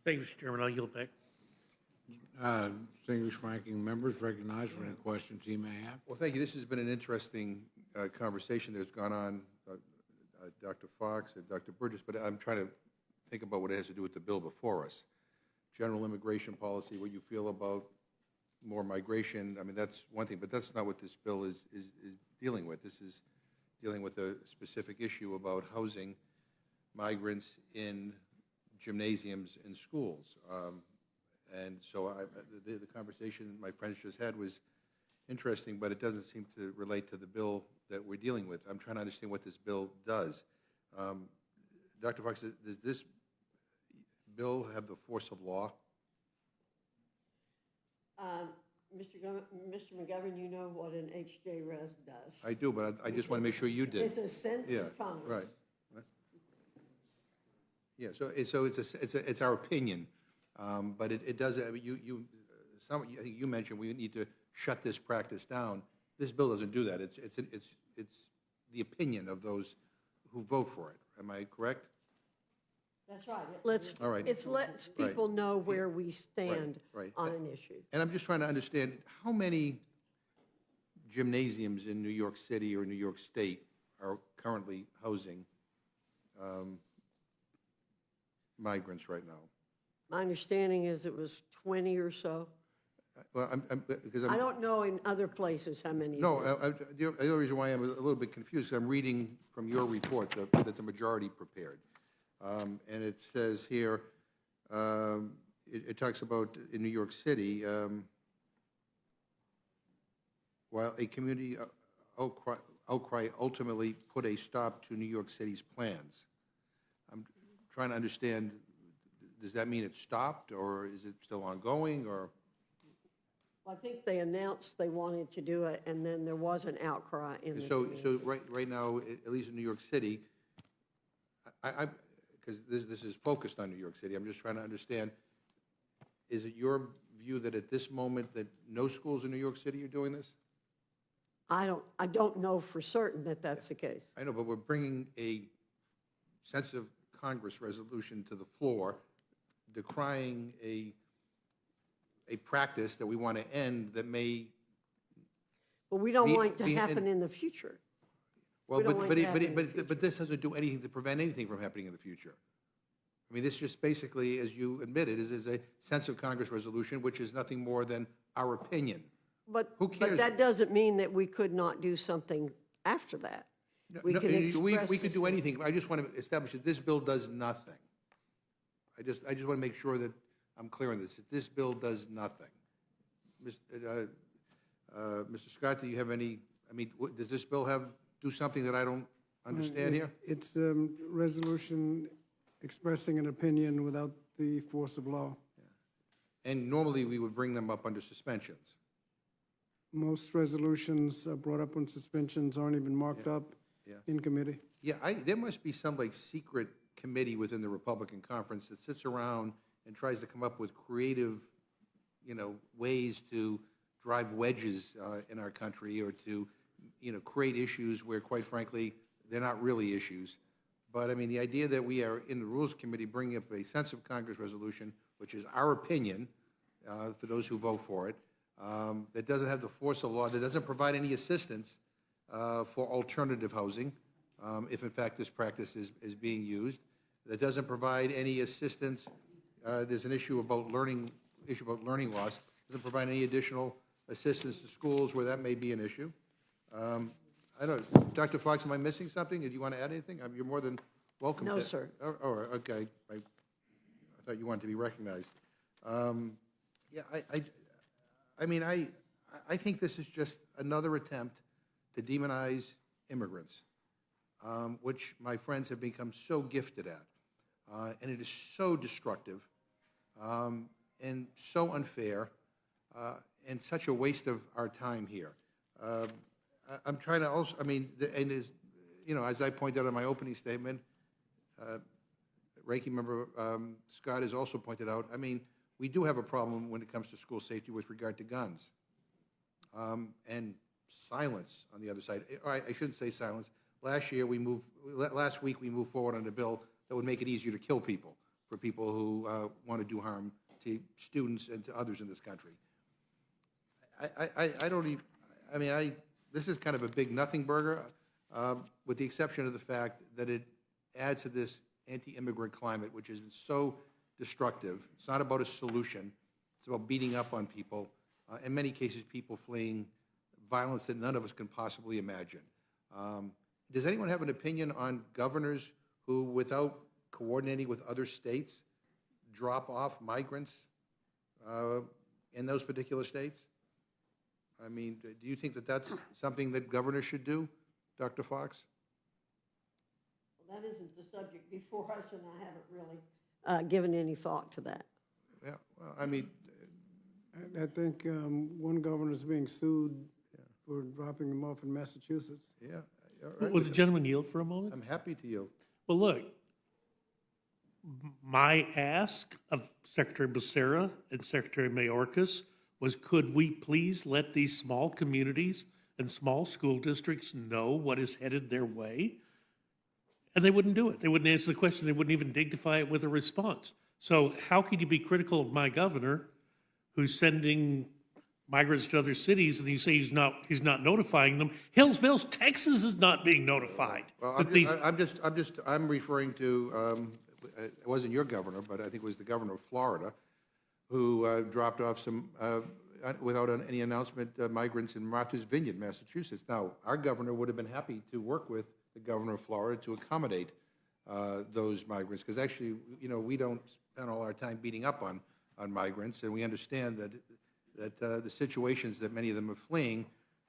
Thank you, Mr. Chairman. I'll yield back. Distinguished ranking members recognized for any questions he may have. Well, thank you. This has been an interesting conversation that's gone on, Dr. Fox and Dr. Burgess, but I'm trying to think about what it has to do with the bill before us. General immigration policy, what you feel about more migration, I mean, that's one thing, but that's not what this bill is dealing with. This is dealing with a specific issue about housing migrants in gymnasiums and schools. And so the conversation my friends just had was interesting, but it doesn't seem to relate to the bill that we're dealing with. I'm trying to understand what this bill does. Dr. Fox, does this bill have the force of law? Mr. McGovern, you know what an HJ-Res does. I do, but I just want to make sure you did. It's a sense of Congress. Right. Yeah, so it's our opinion, but it does. I mean, I think you mentioned we need to shut this practice down. This bill doesn't do that. It's the opinion of those who vote for it. Am I correct? That's right. All right. It lets people know where we stand on an issue. And I'm just trying to understand how many gymnasiums in New York City or New York State are currently housing migrants right now? My understanding is it was 20 or so. Well, I don't know in other places how many. No, the other reason why I'm a little bit confused is I'm reading from your report that the majority prepared. And it says here, it talks about in New York City, while a community outcry ultimately put a stop to New York City's plans. I'm trying to understand, does that mean it stopped, or is it still ongoing, or? I think they announced they wanted to do it, and then there was an outcry in the So community. right now, at least in New York City, because this is focused on New York City, I'm just trying to understand, is it your view that at this moment that no schools in New York City are doing this? I don't know for certain that that's the case. I know, but we're bringing a sense of Congress resolution to the floor decrying a practice that we want to end that may. But we don't want it to happen in the future. Well, but this doesn't do anything to prevent anything from happening in the future. I mean, this just basically, as you admitted, is a sense of Congress resolution, which is nothing more than our opinion. But who cares? But that doesn't mean that we could not do something after that. We could do anything. I just want to establish that this bill does nothing. I just want to make sure that I'm clear on this. That this bill does nothing. Mr. Scott, do you have any? I mean, does this bill do something that I don't understand here? It's a resolution expressing an opinion without the force of law. Yeah. And normally we would bring them up under suspensions. Most resolutions brought up on suspensions aren't even marked up in committee. Yeah, there must be some like secret committee within the Republican conference that sits around and tries to come up with creative, ways to drive wedges in our country, or to, create issues where, quite frankly, they're not really issues. But I mean, the idea that we are in the Rules Committee bringing up a sense of Congress resolution, which is our opinion for those who vote for it, that doesn't have the force of law, that doesn't provide any assistance for alternative housing, if in fact this practice is being used, that doesn't provide any assistance. There's an issue about learning loss. Doesn't provide any additional assistance to schools where that may be an issue. I don't know, Dr. Fox, am I missing something? Do you want to add anything? You're more than welcome. No, sir. Oh, okay. I thought you wanted to be recognized. Yeah, I mean, I think this is just another attempt to demonize immigrants, which my friends have become so gifted at. And it is so destructive and so unfair and such a waste of our time here. I'm trying to also, I mean, as I pointed out in my opening statement, Ranking Member Scott has also pointed out, I mean, we do have a problem when it comes to school safety with regard to guns. And silence on the other side. I shouldn't say silence. Last week we moved forward on a bill that would make it easier to kill people for people who want to do harm to students and to others in this country. I don't even, I mean, this is kind of a big nothing burger, with the exception of the fact that it adds to this anti-immigrant climate, which has been so destructive. It's not about a solution. It's about beating up on people. In many cases, people fleeing violence that none of us can possibly imagine. Does anyone have an opinion on governors who, without coordinating with other states, drop off migrants in those particular states? I mean, do you think that that's something that governors should do, Dr. Fox? Well, that isn't the subject before us, and I haven't really given any thought to that. Yeah, well, I mean, I think one governor is being sued for dropping them off in Massachusetts. yeah. All right. Would the gentleman yield for a moment? I'm happy to yield. Well, look, my ask of Secretary Becerra and Secretary Mayorkas was, could we please let these small communities and small school districts know what is headed their way? And they wouldn't do it. They wouldn't answer the question. They wouldn't even dignify it with a response. So how can you be critical of my governor who's sending migrants to other cities and you say he's not notifying them? Hills Mills, Texas is not being notified. Well, But I'm referring to, it wasn't your governor, but I think it was the governor of Florida, who dropped off some, without any announcement, migrants in Martha's Vineyard, Massachusetts. Now, our governor would have been happy to work with the governor of Florida to accommodate those migrants, because actually, you know, we don't spend all our time beating up on migrants, and we understand that the situations that many of them are fleeing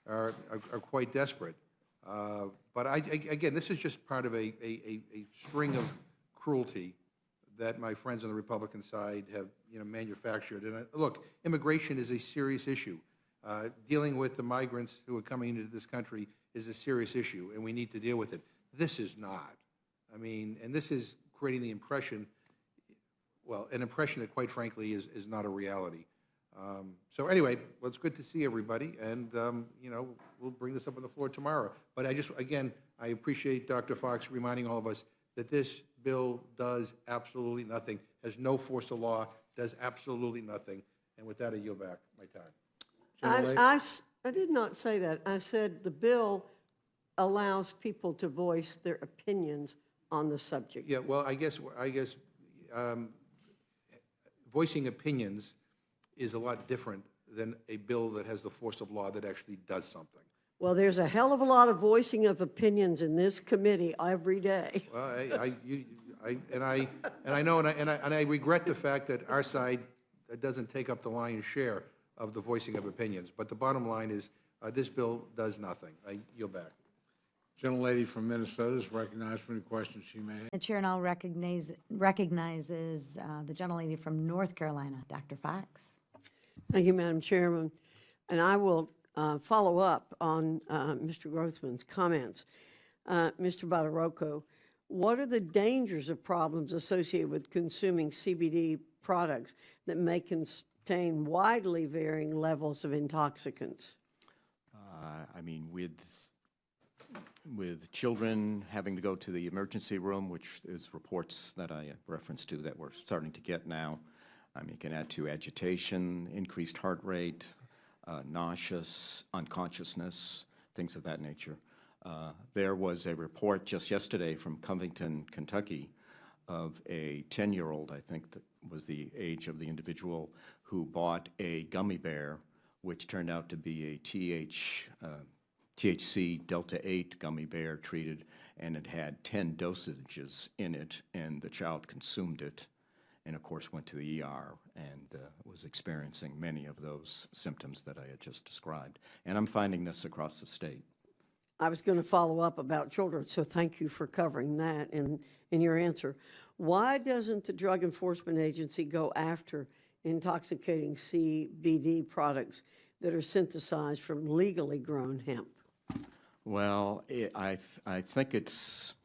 are quite desperate. But again, this is just part of a string of cruelty that my friends on the Republican side have, you know, manufactured. And look, immigration is a serious issue. Dealing with the migrants who are coming into this country is a serious issue, and we need to deal with it. This is not. I mean, and this is creating the impression, well, an impression that, quite frankly, is not a reality. So anyway, well, it's good to see everybody, and, you know, we'll bring this up on the floor tomorrow. But again, I appreciate Dr. Fox reminding all of us that this bill does absolutely nothing, has no force of law, does absolutely nothing. And with that, I yield back my time. I did not say that. I said the bill allows people to voice their opinions on the subject. Yeah, well, I guess voicing opinions is a lot different than a bill that has the force of law that actually does something. Well, there's a hell of a lot of voicing of opinions in this committee every day. Well, I regret the fact that our side doesn't take up the lion's share of the voicing of opinions. But the bottom line is, this bill does nothing. I yield back. Gentlelady from Minnesota is recognized for any questions she may have. The chair now recognizes the gentlelady from North Carolina, Dr. Fox. Thank you, Madam Chairman. And I will follow up on Mr. Grossman's comments. Mr. Badarocco, what are the dangers of problems associated with consuming CBD products that may contain widely varying levels of intoxicants? I mean, with children having to go to the emergency room, which is reports that I referenced to that we're starting to get now. I mean, it can add to agitation, increased heart rate, nauseous, unconsciousness, things of that nature. There was a report just yesterday from Covington, Kentucky, of a 10-year-old, I think that was the age of the individual, who bought a gummy bear, which turned out to be a THC Delta-8 gummy bear treated, and it had 10 dosages in it, and the child consumed it, and of course went to the ER and was experiencing many of those symptoms that I had just described. And I'm finding this across the state. I was going to follow up about children, so thank you for covering that in your answer. Why doesn't the Drug Enforcement Agency go after intoxicating CBD products that are synthesized from legally grown hemp? Well, I think it's,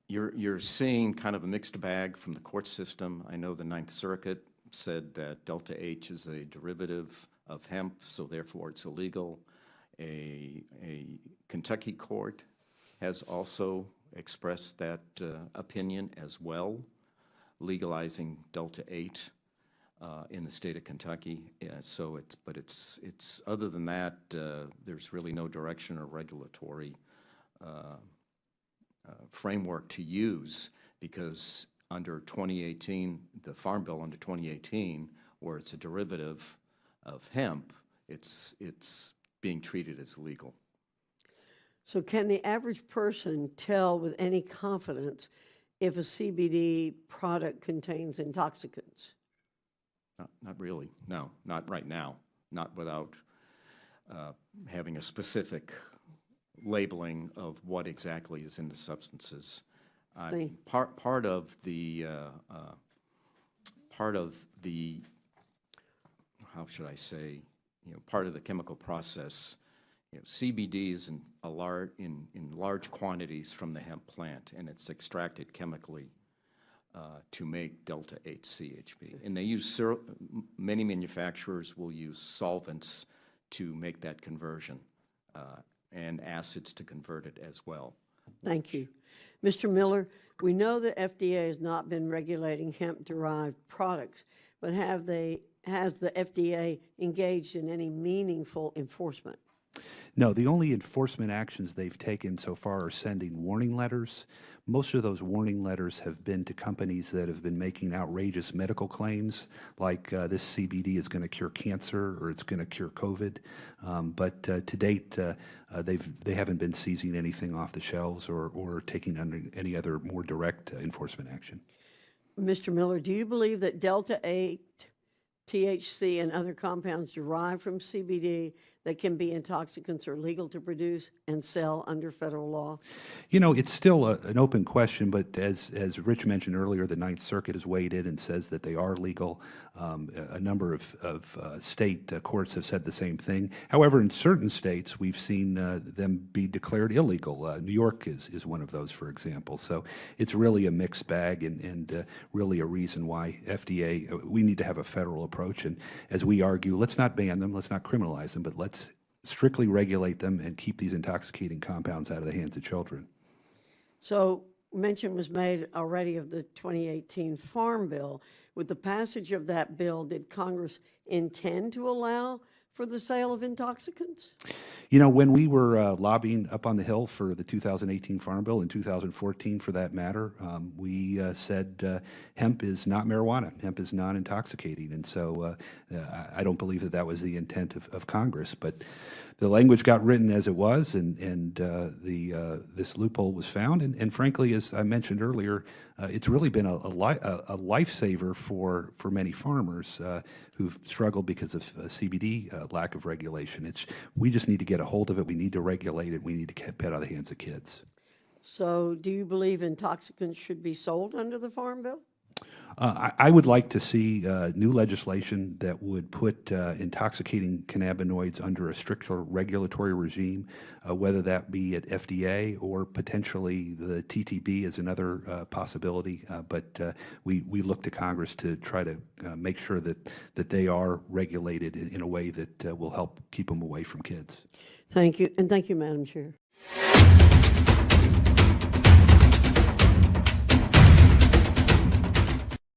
you're seeing kind of a mixed bag from the court system. I know the Ninth Circuit said that Delta H is a derivative of hemp, so therefore it's illegal. A Kentucky court has also expressed that opinion as well. legalizing Delta-8 in the state of Kentucky. So it's other than that, there's really no direction or regulatory framework to use, because under 2018, the Farm Bill under 2018, where it's a derivative of hemp, it's being treated as legal. So can the average person tell with any confidence if a CBD product contains intoxicants? Not really, no, not right now, not without having a specific labeling of what exactly is in the substances. Part of the how should I say, part of the chemical process, CBD is in large quantities from the hemp plant, and it's extracted chemically to make Delta-8 CHP. And they use, many manufacturers will use solvents to make that conversion, and acids to convert it as well. Thank you. Mr. Miller, we know the FDA has not been regulating hemp-derived products, but has the FDA engaged in any meaningful enforcement? No, the only enforcement actions they've taken so far are sending warning letters. Most of those warning letters have been to companies that have been making outrageous medical claims, like this CBD is going to cure cancer or it's going to cure COVID. But to date, they haven't been seizing anything off the shelves or taking under any other more direct enforcement action. Mr. Miller, do you believe that Delta-8, THC, and other compounds derived from CBD that can be intoxicants are legal to produce and sell under federal law? It's still an open question, but as Rich mentioned earlier, the Ninth Circuit has weighed in and says that they are legal. A number of state courts have said the same thing. However, in certain states, we've seen them be declared illegal. New York is one of those, for example. So it's really a mixed bag and really a reason why FDA, we need to have a federal approach. And as we argue, let's not ban them, let's not criminalize them, but let's strictly regulate them and keep these intoxicating compounds out of the hands of children. So mention was made already of the 2018 Farm Bill. With the passage of that bill, did Congress intend to allow for the sale of intoxicants? When we were lobbying up on the Hill for the 2018 Farm Bill, in 2014 for that matter, we said hemp is not marijuana, hemp is non-intoxicating, and so I don't believe that was the intent of Congress, but the language got written as it was, and this loophole was found, and frankly, as I mentioned earlier, it's really been a lifesaver for many farmers who've struggled because of CBD lack of regulation. We just need to get a hold of it. We need to regulate it. We need to get it out of the hands of kids. So do you believe intoxicants should be sold under the Farm Bill? I would like to see new legislation that would put intoxicating cannabinoids under a stricter regulatory regime, whether that be at FDA or potentially the TTB is another possibility. But we look to Congress to try to make sure that they are regulated in a way that will help keep them away from kids. Thank you, and thank you, Madam Chair.